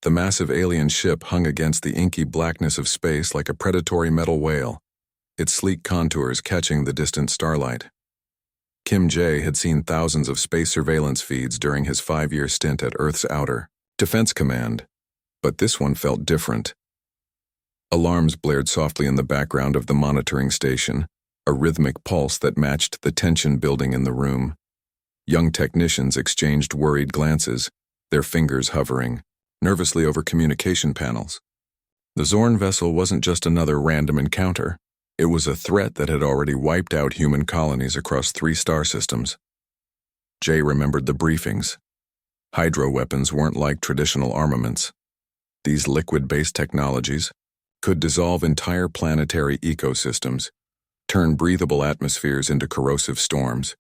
The massive alien ship hung against the inky blackness of space like a predatory metal whale, its sleek contours catching the distant starlight. Kim Jae had seen thousands of space surveillance feeds during his 5-year stint at Earth's Outer Defense Command, but this one felt different. Alarms blared softly in the background of the monitoring station, a rhythmic pulse that matched the tension building in the room. Young technicians exchanged worried glances, their fingers hovering nervously over communication panels. The Zorn vessel wasn't just another random encounter. It was a threat that had already wiped out human colonies across 3 star systems. Jay remembered the briefings. Hydro weapons weren't like traditional armaments. These liquid-based technologies could dissolve entire planetary ecosystems, turn breathable atmospheres into corrosive storms,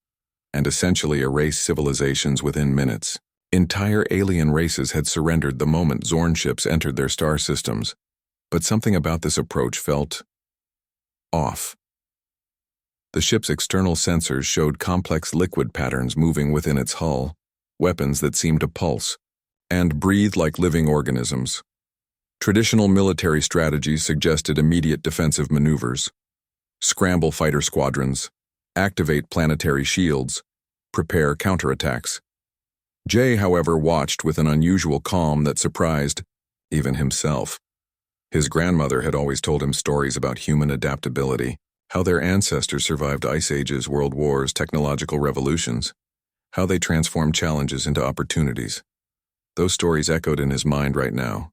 and essentially erase civilizations within minutes. Entire alien races had surrendered the moment Zorn ships entered their star systems, but something about this approach felt off. The ship's external sensors showed complex liquid patterns moving within its hull, weapons that seemed to pulse and breathe like living organisms. Traditional military strategies suggested immediate defensive maneuvers: scramble fighter squadrons, activate planetary shields, prepare counterattacks. Jay, however, watched with an unusual calm that surprised even himself. His grandmother had always told him stories about human adaptability, how their ancestors survived ice ages, world wars, technological revolutions, how they transformed challenges into opportunities. Those stories echoed in his mind right now.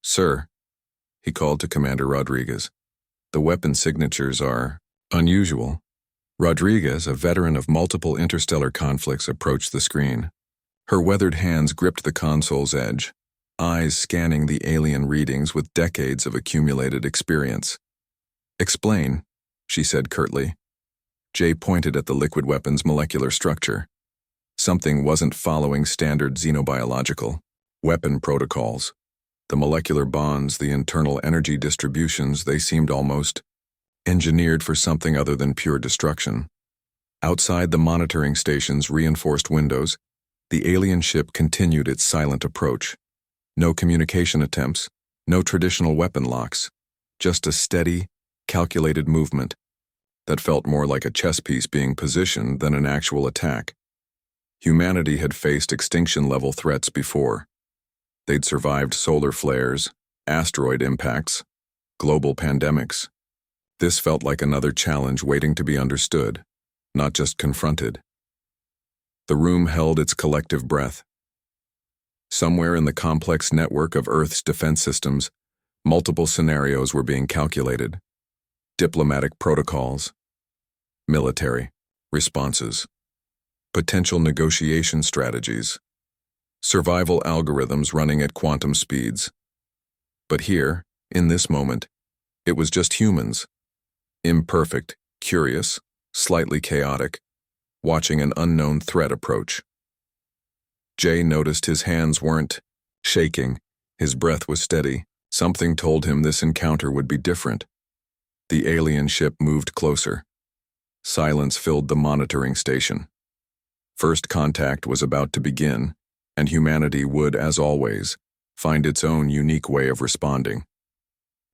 "Sir," he called to Commander Rodriguez, "the weapon signatures are unusual." Rodriguez, a veteran of multiple interstellar conflicts, approached the screen. Her weathered hands gripped the console's edge, eyes scanning the alien readings with decades of accumulated experience. "Explain," she said curtly. Jay pointed at the liquid weapon's molecular structure. Something wasn't following standard xenobiological weapon protocols. The molecular bonds, the internal energy distributions, they seemed almost engineered for something other than pure destruction. Outside the monitoring station's reinforced windows, the alien ship continued its silent approach. No communication attempts, no traditional weapon locks, just a steady, calculated movement that felt more like a chess piece being positioned than an actual attack. Humanity had faced extinction-level threats before. They'd survived solar flares, asteroid impacts, global pandemics. This felt like another challenge waiting to be understood, not just confronted. The room held its collective breath. Somewhere in the complex network of Earth's defense systems, multiple scenarios were being calculated. Diplomatic protocols, military responses, potential negotiation strategies, survival algorithms running at quantum speeds. But here, in this moment, it was just humans, imperfect, curious, slightly chaotic, watching an unknown threat approach. Jay noticed his hands weren't shaking, his breath was steady. Something told him this encounter would be different. The alien ship moved closer. Silence filled the monitoring station. First contact was about to begin, and humanity would, as always, find its own unique way of responding.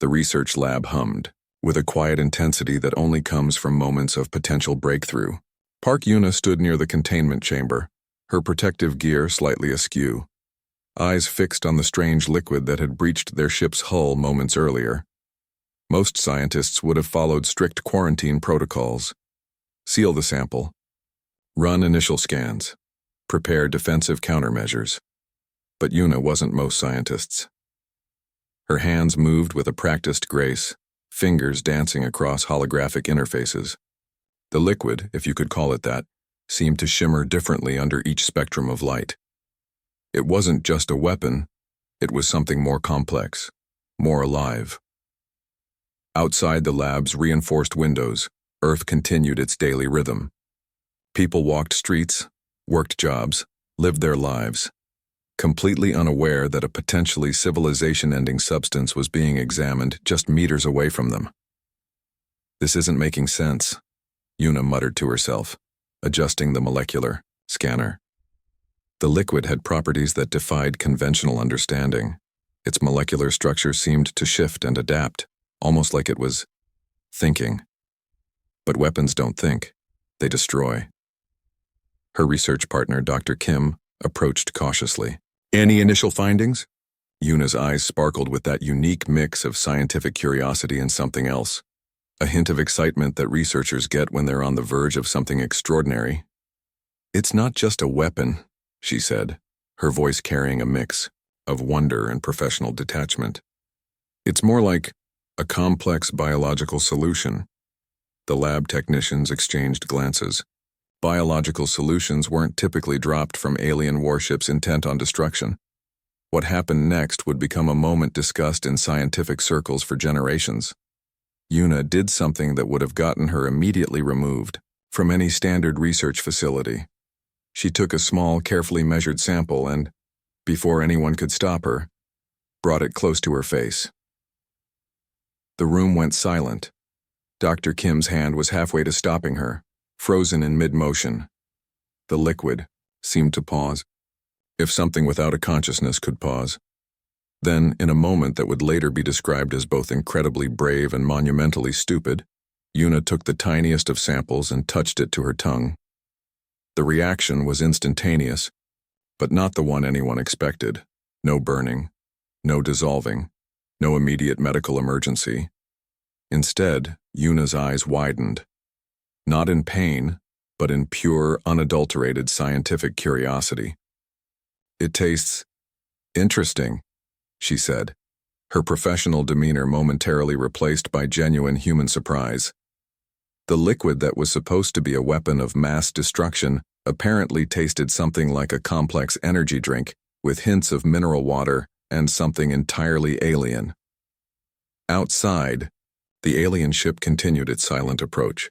The research lab hummed, with a quiet intensity that only comes from moments of potential breakthrough. Park Yuna stood near the containment chamber, her protective gear slightly askew, eyes fixed on the strange liquid that had breached their ship's hull moments earlier. Most scientists would have followed strict quarantine protocols. Seal the sample, run initial scans, prepare defensive countermeasures. But Yuna wasn't most scientists. Her hands moved with a practiced grace, fingers dancing across holographic interfaces. The liquid, if you could call it that, seemed to shimmer differently under each spectrum of light. It wasn't just a weapon, it was something more complex, more alive. Outside the lab's reinforced windows, Earth continued its daily rhythm. People walked streets, worked jobs, lived their lives, completely unaware that a potentially civilization-ending substance was being examined just meters away from them. "This isn't making sense," Yuna muttered to herself, adjusting the molecular scanner. The liquid had properties that defied conventional understanding. Its molecular structure seemed to shift and adapt, almost like it was thinking. But weapons don't think, they destroy. Her research partner, Dr. Kim, approached cautiously. Any initial findings? Yuna's eyes sparkled with that unique mix of scientific curiosity and something else, a hint of excitement that researchers get when they're on the verge of something extraordinary. It's not just a weapon, she said, her voice carrying a mix of wonder and professional detachment. It's more like a complex biological solution. The lab technicians exchanged glances. Biological solutions weren't typically dropped from alien warships intent on destruction. What happened next would become a moment discussed in scientific circles for generations. Yuna did something that would have gotten her immediately removed from any standard research facility. She took a small, carefully measured sample and, before anyone could stop her, brought it close to her face. The room went silent. Dr. Kim's hand was halfway to stopping her, frozen in mid-motion. The liquid seemed to pause, if something without a consciousness could pause. Then, in a moment that would later be described as both incredibly brave and monumentally stupid, Yuna took the tiniest of samples and touched it to her tongue. The reaction was instantaneous, but not the one anyone expected. No burning, no dissolving, no immediate medical emergency. Instead, Yuna's eyes widened. Not in pain, but in pure, unadulterated scientific curiosity. It tastes interesting, she said, her professional demeanor momentarily replaced by genuine human surprise. The liquid that was supposed to be a weapon of mass destruction apparently tasted something like a complex energy drink with hints of mineral water and something entirely alien. Outside, the alien ship continued its silent approach.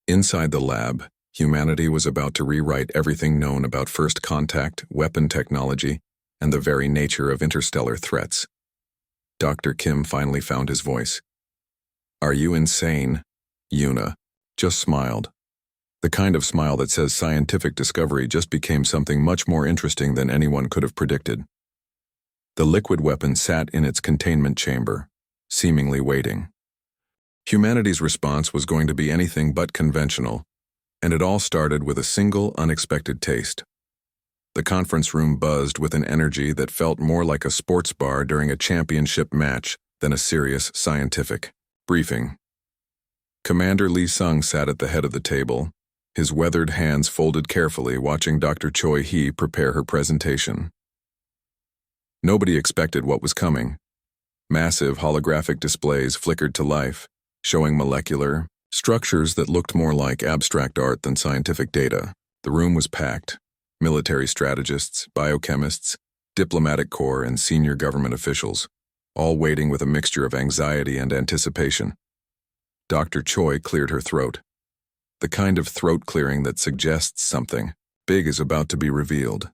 Inside the lab, humanity was about to rewrite everything known about first contact, weapon technology, and the very nature of interstellar threats. Dr. Kim finally found his voice. "Are you insane?" Yuna just smiled. The kind of smile that says scientific discovery just became something much more interesting than anyone could have predicted. The liquid weapon sat in its containment chamber, seemingly waiting. Humanity's response was going to be anything but conventional, and it all started with a single, unexpected taste. The conference room buzzed with an energy that felt more like a sports bar during a championship match than a serious scientific briefing. Commander Lee Sung sat at the head of the table, his weathered hands folded carefully, watching Dr. Choi Hee prepare her presentation. Nobody expected what was coming. Massive holographic displays flickered to life, showing molecular structures that looked more like abstract art than scientific data. The room was packed. Military strategists, biochemists, diplomatic corps, and senior government officials, all waiting with a mixture of anxiety and anticipation. Dr. Choi cleared her throat. The kind of throat clearing that suggests something big is about to be revealed.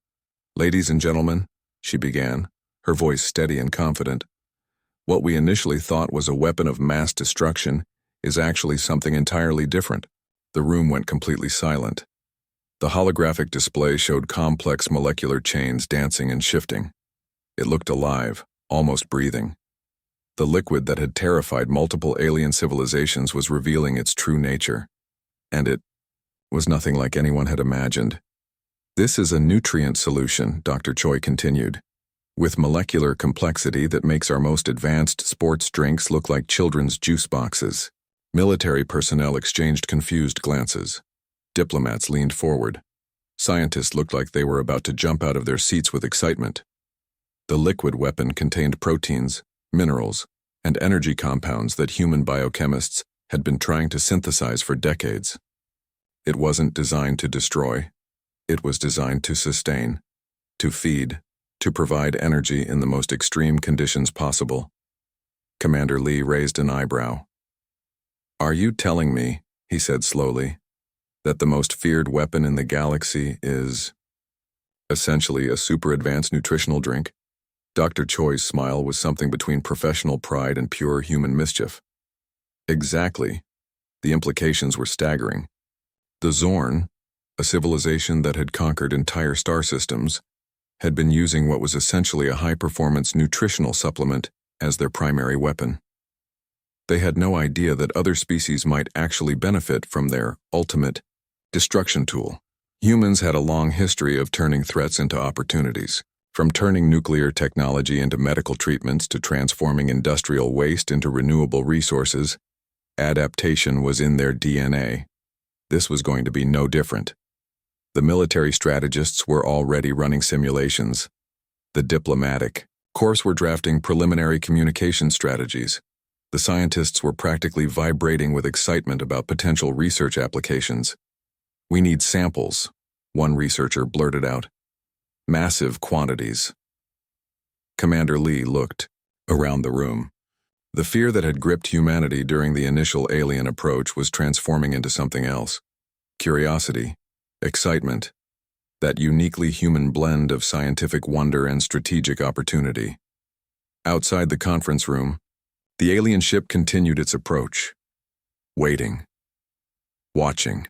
"Ladies and gentlemen," she began, her voice steady and confident, "what we initially thought was a weapon of mass destruction is actually something entirely different." The room went completely silent. The holographic display showed complex molecular chains dancing and shifting. It looked alive, almost breathing. The liquid that had terrified multiple alien civilizations was revealing its true nature. And it was nothing like anyone had imagined. "This is a nutrient solution," Dr. Choi continued, "with molecular complexity that makes our most advanced sports drinks look like children's juice boxes." Military personnel exchanged confused glances. Diplomats leaned forward. Scientists looked like they were about to jump out of their seats with excitement. The liquid weapon contained proteins, minerals, and energy compounds that human biochemists had been trying to synthesize for decades. It wasn't designed to destroy. It was designed to sustain, to feed, to provide energy in the most extreme conditions possible. Commander Lee raised an eyebrow. "Are you telling me," he said slowly, "that the most feared weapon in the galaxy is essentially a super-advanced nutritional drink?" Dr. Choi's smile was something between professional pride and pure human mischief. Exactly. The implications were staggering. The Zorn, a civilization that had conquered entire star systems, had been using what was essentially a high-performance nutritional supplement as their primary weapon. They had no idea that other species might actually benefit from their ultimate destruction tool. Humans had a long history of turning threats into opportunities, from turning nuclear technology into medical treatments to transforming industrial waste into renewable resources. Adaptation was in their DNA. This was going to be no different. The military strategists were already running simulations. The diplomatic corps were drafting preliminary communication strategies. The scientists were practically vibrating with excitement about potential research applications. "We need samples," one researcher blurted out. "Massive quantities." Commander Lee looked around the room. The fear that had gripped humanity during the initial alien approach was transforming into something else. Curiosity, excitement, that uniquely human blend of scientific wonder and strategic opportunity. Outside the conference room, the alien ship continued its approach, waiting, watching.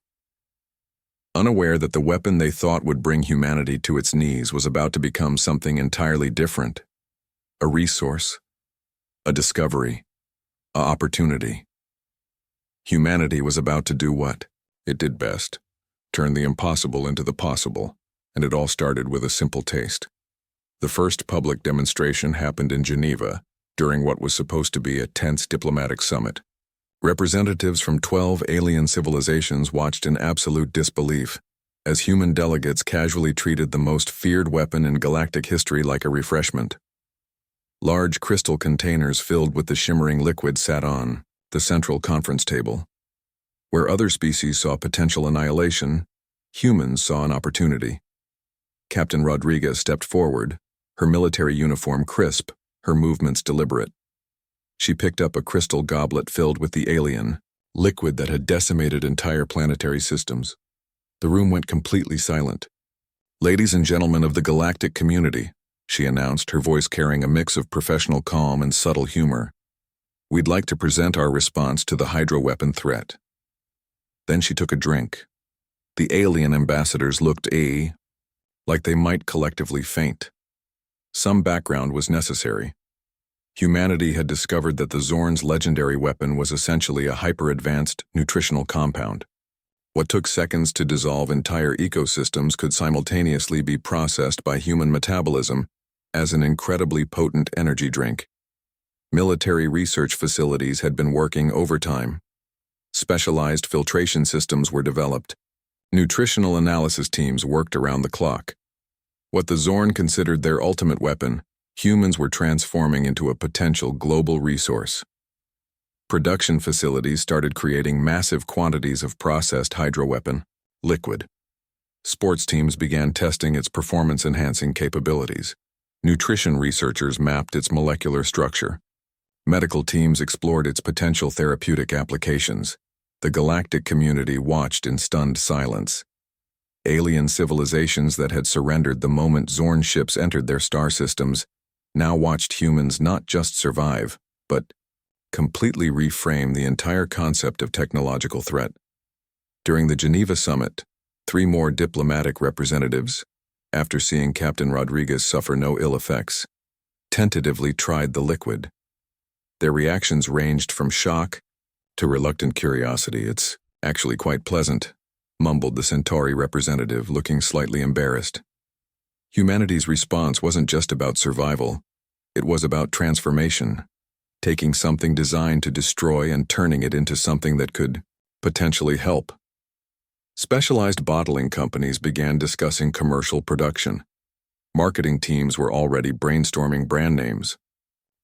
Unaware that the weapon they thought would bring humanity to its knees was about to become something entirely different. A resource, a discovery, a opportunity. Humanity was about to do what it did best, turn the impossible into the possible, and it all started with a simple taste. The first public demonstration happened in Geneva during what was supposed to be a tense diplomatic summit. Representatives from 12 alien civilizations watched in absolute disbelief as human delegates casually treated the most feared weapon in galactic history like a refreshment. Large crystal containers filled with the shimmering liquid sat on the central conference table. Where other species saw potential annihilation, humans saw an opportunity. Captain Rodriguez stepped forward, her military uniform crisp, her movements deliberate. She picked up a crystal goblet filled with the alien liquid that had decimated entire planetary systems. The room went completely silent. "Ladies and gentlemen of the galactic community," she announced, her voice carrying a mix of professional calm and subtle humor. "We'd like to present our response to the hydroweapon threat." Then she took a drink. The alien ambassadors looked like they might collectively faint. Some background was necessary. Humanity had discovered that the Zorn's legendary weapon was essentially a hyper-advanced nutritional compound. What took seconds to dissolve entire ecosystems could simultaneously be processed by human metabolism as an incredibly potent energy drink. Military research facilities had been working overtime. Specialized filtration systems were developed. Nutritional analysis teams worked around the clock. What the Zorn considered their ultimate weapon, humans were transforming into a potential global resource. Production facilities started creating massive quantities of processed hydroweapon liquid. Sports teams began testing its performance-enhancing capabilities. Nutrition researchers mapped its molecular structure. Medical teams explored its potential therapeutic applications. The galactic community watched in stunned silence. Alien civilizations that had surrendered the moment Zorn ships entered their star systems now watched humans not just survive, but completely reframe the entire concept of technological threat. During the Geneva summit, 3 more diplomatic representatives, after seeing Captain Rodriguez suffer no ill effects, tentatively tried the liquid. Their reactions ranged from shock to reluctant curiosity. "It's actually quite pleasant," mumbled the Centauri representative, looking slightly embarrassed. Humanity's response wasn't just about survival. It was about transformation, taking something designed to destroy and turning it into something that could potentially help. Specialized bottling companies began discussing commercial production. Marketing teams were already brainstorming brand names.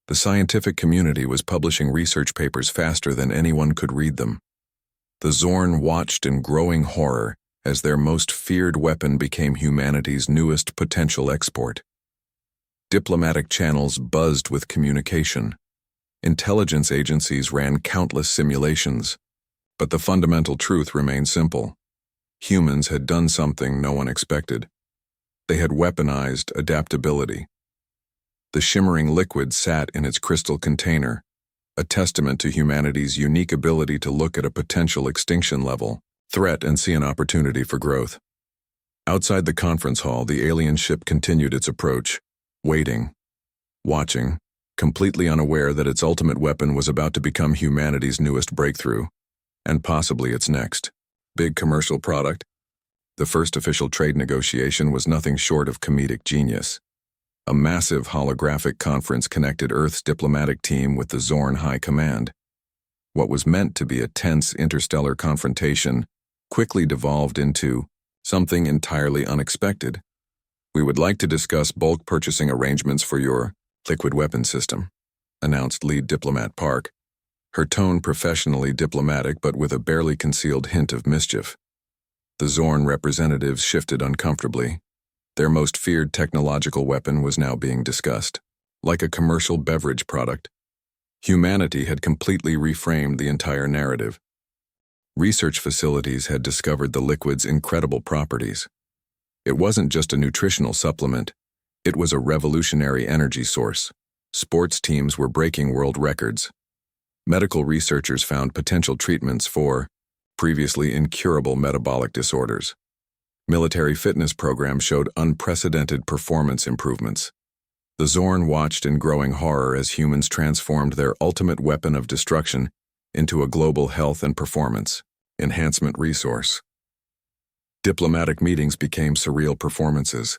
The scientific community was publishing research papers faster than anyone could read them. The Zorn watched in growing horror as their most feared weapon became humanity's newest potential export. Diplomatic channels buzzed with communication. Intelligence agencies ran countless simulations. But the fundamental truth remained simple. Humans had done something no one expected. They had weaponized adaptability. The shimmering liquid sat in its crystal container, a testament to humanity's unique ability to look at a potential extinction level threat and see an opportunity for growth. Outside the conference hall, the alien ship continued its approach, waiting, watching, completely unaware that its ultimate weapon was about to become humanity's newest breakthrough, and possibly its next big commercial product. The first official trade negotiation was nothing short of comedic genius. A massive holographic conference connected Earth's diplomatic team with the Zorn High Command. What was meant to be a tense interstellar confrontation quickly devolved into something entirely unexpected. "We would like to discuss bulk purchasing arrangements for your liquid weapon system," announced lead diplomat Park, her tone professionally diplomatic but with a barely concealed hint of mischief. The Zorn representatives shifted uncomfortably. Their most feared technological weapon was now being discussed. Like a commercial beverage product, humanity had completely reframed the entire narrative. Research facilities had discovered the liquid's incredible properties. It wasn't just a nutritional supplement, it was a revolutionary energy source. Sports teams were breaking world records. Medical researchers found potential treatments for previously incurable metabolic disorders. Military fitness programs showed unprecedented performance improvements. The Zorn watched in growing horror as humans transformed their ultimate weapon of destruction into a global health and performance enhancement resource. Diplomatic meetings became surreal performances.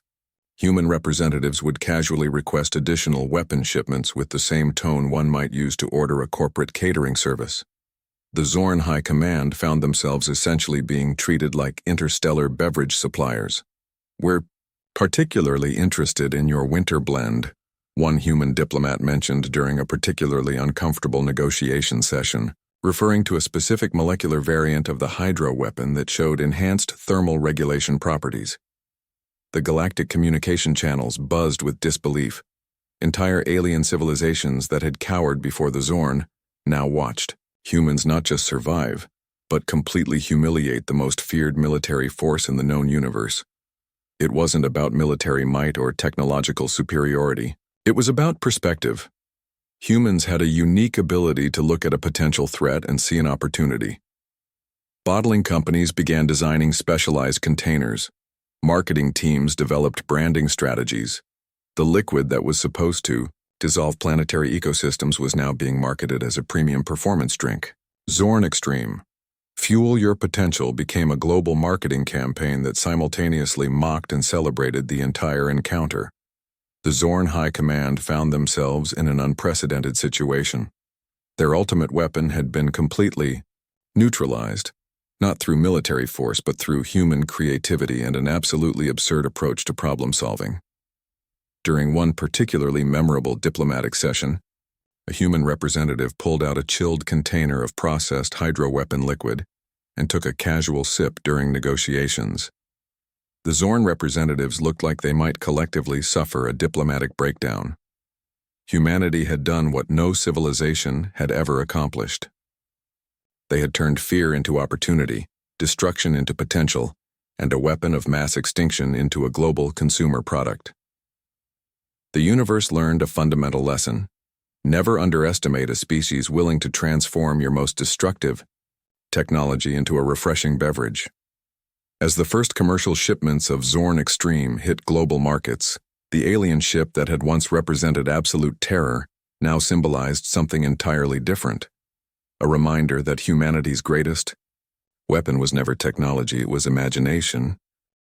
Human representatives would casually request additional weapon shipments with the same tone one might use to order a corporate catering service. The Zorn High Command found themselves essentially being treated like interstellar beverage suppliers. "We're particularly interested in your winter blend," one human diplomat mentioned during a particularly uncomfortable negotiation session, referring to a specific molecular variant of the hydro weapon that showed enhanced thermal regulation properties. The galactic communication channels buzzed with disbelief. Entire alien civilizations that had cowered before the Zorn now watched humans not just survive, but completely humiliate the most feared military force in the known universe. It wasn't about military might or technological superiority. It was about perspective. Humans had a unique ability to look at a potential threat and see an opportunity. Bottling companies began designing specialized containers. Marketing teams developed branding strategies. The liquid that was supposed to dissolve planetary ecosystems was now being marketed as a premium performance drink. Zorn Extreme, Fuel Your Potential, became a global marketing campaign that simultaneously mocked and celebrated the entire encounter. The Zorn High Command found themselves in an unprecedented situation. Their ultimate weapon had been completely neutralized, not through military force but through human creativity and an absolutely absurd approach to problem solving. During one particularly memorable diplomatic session, a human representative pulled out a chilled container of processed hydroweapon liquid and took a casual sip during negotiations. The Zorn representatives looked like they might collectively suffer a diplomatic breakdown. Humanity had done what no civilization had ever accomplished. They had turned fear into opportunity, destruction into potential, and a weapon of mass extinction into a global consumer product. The universe learned a fundamental lesson. Never underestimate a species willing to transform your most destructive technology into a refreshing beverage. As the first commercial shipments of Zorn Extreme hit global markets, the alien ship that had once represented absolute terror now symbolized something entirely different. A reminder that humanity's greatest weapon was never technology, it was imagination,